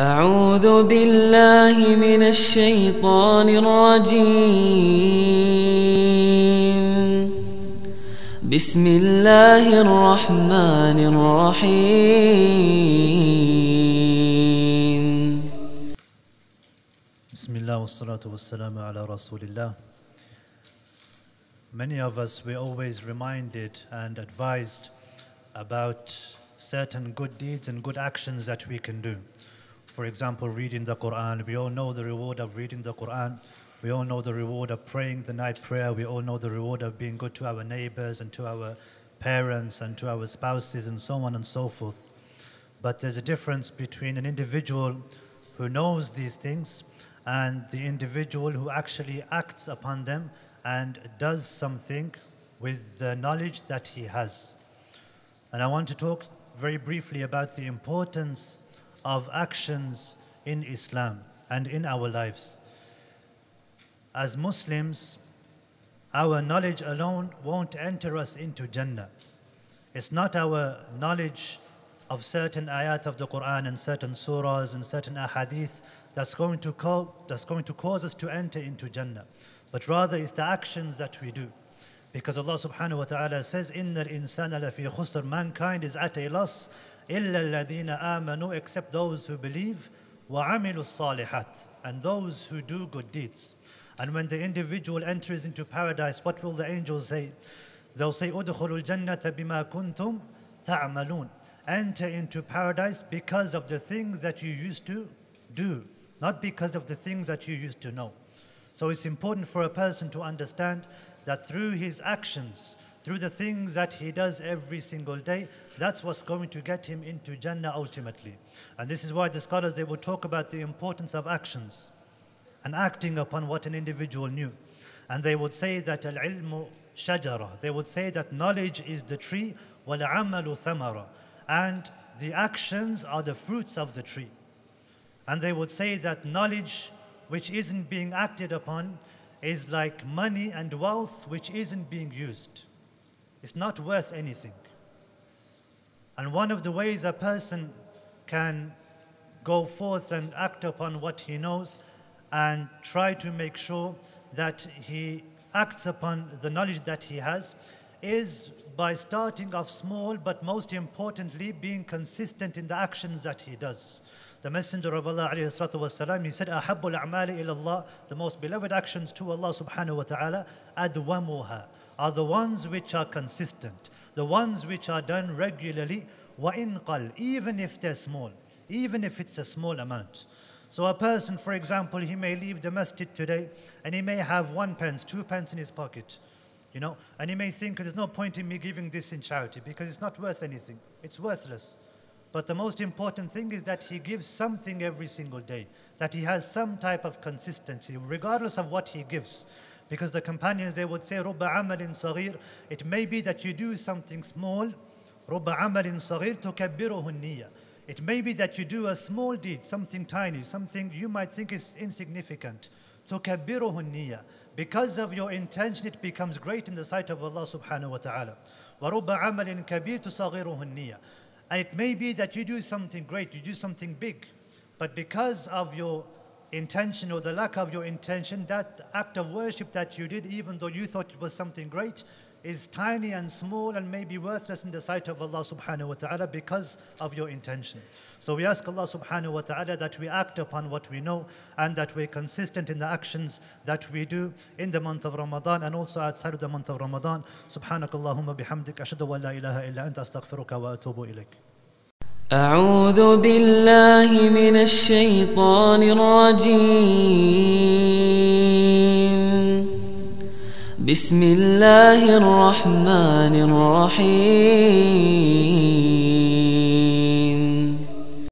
أعوذ بالله من الشيطان الرجيم بسم الله الرحمن الرحيم بسم الله والصلاة والسلام على رسول الله. Many of us were always reminded and advised about certain good deeds and good actions that we can do. For example, reading the Quran. We all know the reward of reading the Quran. We all know the reward of praying the night prayer. We all know the reward of being good to our neighbors and to our parents and to our spouses and so on and so forth. But there's a difference between an individual who knows these things and the individual who actually acts upon them and does something with the knowledge that he has. And I want to talk very briefly about the importance of actions in Islam and in our lives. As Muslims, our knowledge alone won't enter us into Jannah. It's not our knowledge of certain ayat of the Quran and certain surahs and certain ahadith that's going to cause us to enter into Jannah, but rather it's the actions that we do. Because Allah subhanahu wa ta'ala says, إِنَّ الْإِنسَانَ لَفِي خُسْرٍ, mankind is at a loss, إِلَّا الَّذِينَ آمَنُوا, except those who believe, وَعَمِلُوا الصَّالِحَاتِ, and those who do good deeds. And when the individual enters into paradise, what will the angels say? They'll say, أُدْخُلُوا الْجَنَّةَ بِمَا كُنْتُمْ تَعْمَلُونَ, enter into paradise because of the things that you used to do, not because of the things that you used to know. So it's important for a person to understand that through his actions, through the things that he does every single day, that's what's going to get him into Jannah ultimately. And this is why the scholars, they will talk about the importance of actions and acting upon what an individual knew. And they would say that al-ilmu shajara, they would say that knowledge is the tree, wal-amalu thamara, and the actions are the fruits of the tree. And they would say that knowledge which isn't being acted upon is like money and wealth which isn't being used. It's not worth anything. And one of the ways a person can go forth and act upon what he knows and try to make sure that he acts upon the knowledge that he has is by starting off small, but most importantly, being consistent in the actions that he does. The Messenger of Allah alayhi salatu wasalam, he said, أَحَبُّ الْأَعْمَالِ إِلَى اللَّهِ, the most beloved actions to Allah subhanahu wa ta'ala, أَدْوَمُهَا, are the ones which are consistent, the ones which are done regularly, وَإِنْ قَلْ, even if they're small, even if it's a small amount. So a person, for example, he may leave the masjid today and he may have 1 pence, 2 pence in his pocket, and he may think there's no point in me giving this in charity because it's not worth anything, it's worthless. But the most important thing is that he gives something every single day, that he has some type of consistency, regardless of what he gives. Because the companions, they would say, رُبَّ عَمَلٍ صَغِيرٍ, it may be that you do something small, رُبَّ عَمَلٍ صَغِيرٍ تُكَبِّرُهُ النِّيَّةِ, it may be that you do a small deed, something tiny, something you might think is insignificant, تُكَبِّرُهُ النِّيَّةِ, because of your intention it becomes great in the sight of Allah subhanahu wa ta'ala. وَرُبَّ عَمَلٍ كَبِيرٍ تُصَغِّرُهُ النِّيَّةِ, and it may be that you do something great, you do something big, but because of your intention or the lack of your intention, that act of worship that you did, even though you thought it was something great, is tiny and small and maybe worthless in the sight of Allah subhanahu wa ta'ala because of your intention. So we ask Allah subhanahu wa ta'ala that we act upon what we know and that we're consistent in the actions that we do in the month of Ramadan and also outside of the month of Ramadan. Subhanakallahumma bihamdik, ashhadu an la ilaha illa anta, astaghfiruka wa atubu ilayk. أعوذ بالله من الشيطان الرجيم بسم الله الرحمن الرحيم